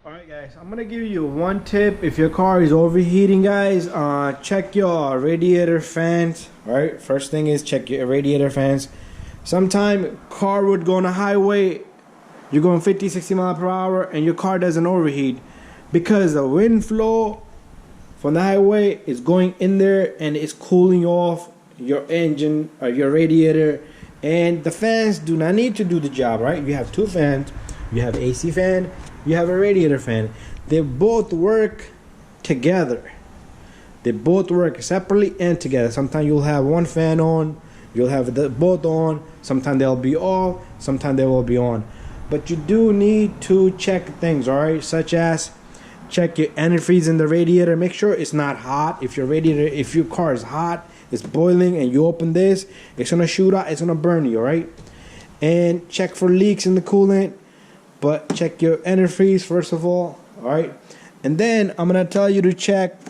Alright guys, I'm gonna give you one tip. If your car is overheating, guys, check your radiator fans. Alright, first thing is check your radiator fans. Sometime car would go on a highway, you're going 50-60 miles per hour and your car doesn't overheat because the wind flow from the highway is going in there and it's cooling off your engine or your radiator, and the fans do not need to do the job. Right, you have two fans, you have AC fan, you have a radiator fan. They both work together. They both work separately and together. Sometimes you'll have one fan on, you'll have both on. Sometimes they'll be off, sometimes they will be on. But you do need to check things, all right? Such as check your antifreeze in the radiator. Make sure it's not hot. If your car is hot, it's boiling, and you open this, it's gonna shoot out, it's gonna burn you, all right? And check for leaks in the coolant. But check your antifreeze first of all right? And then I'm gonna tell you to check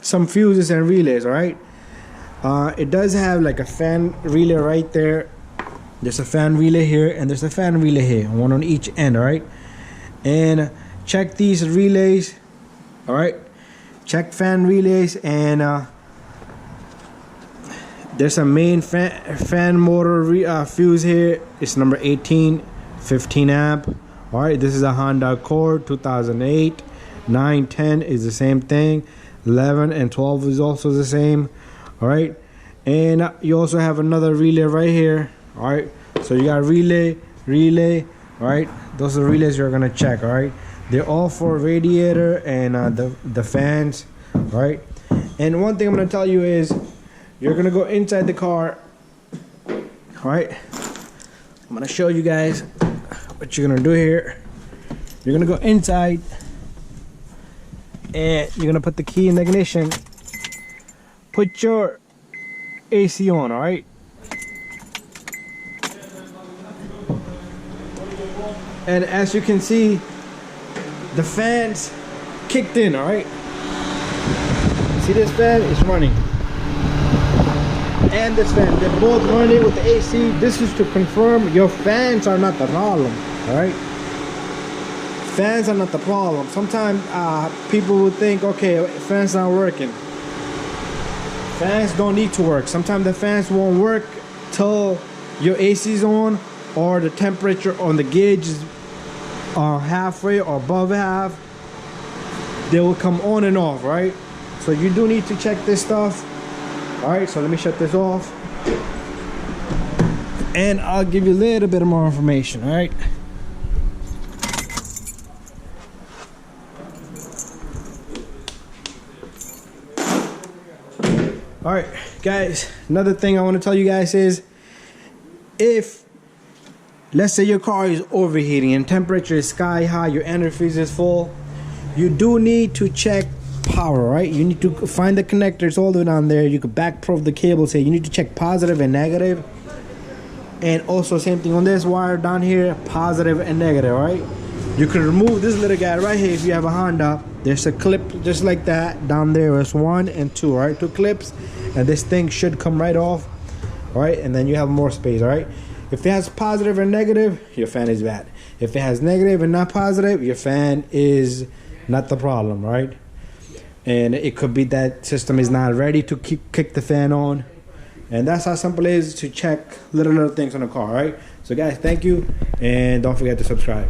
some fuses and relays, all right? It does have like a fan relay right there. There's a fan relay here and there's a fan relay here, one on each end, all right? And check these relays, all right? Check fan relays, and there's a main fan motor fuse here. It's number 18, 15 amp. All right, this is a Honda Accord 2008. 9, 10 is the same thing. 11 and 12 is also the same. All right, and you also have another relay right here. All right, so you got relay. All right, those are the relays you're gonna check. All right, they're all for radiator and the fans. All right, and one thing I'm gonna tell you is you're gonna go inside the car. All right, I'm gonna show you guys what you're gonna do here. You're gonna go inside and you're gonna put the key in the ignition, put your AC on, all right? And as you can see, the fans kicked in, all right? See this fan is running, and this fan, they're both running with the AC. This is to confirm your fans are not the problem, all right? Fans are not the problem. Sometimes people would think, okay, fans not working. Fans don't need to work. Sometimes the fans won't work till your AC is on or the temperature on the gauge is halfway or above half. They will come on and off, right? So you do need to check this stuff. All right, so let me shut this off and I'll give you a little bit more information. All right, all right guys, another thing I want to tell you guys is, if let's say your car is overheating and temperature is sky high, your antifreeze is full, you do need to check power, right? You need to find the connectors all the way down there. You could back probe the cable, say you need to check positive and negative. And also same thing on this wire down here, positive and negative, right? You can remove this little guy right here if you have a Honda. There's a clip just like that down there. There's 1 and 2, right? 2 clips, and this thing should come right off, all right? And then you have more space, all right? If it has positive and negative, your fan is bad. If it has negative and not positive, your fan is not the problem, right? And it could be that system is not ready to kick the fan on. And that's how simple it is to check little things on the car, right? So guys, thank you, and don't forget to subscribe.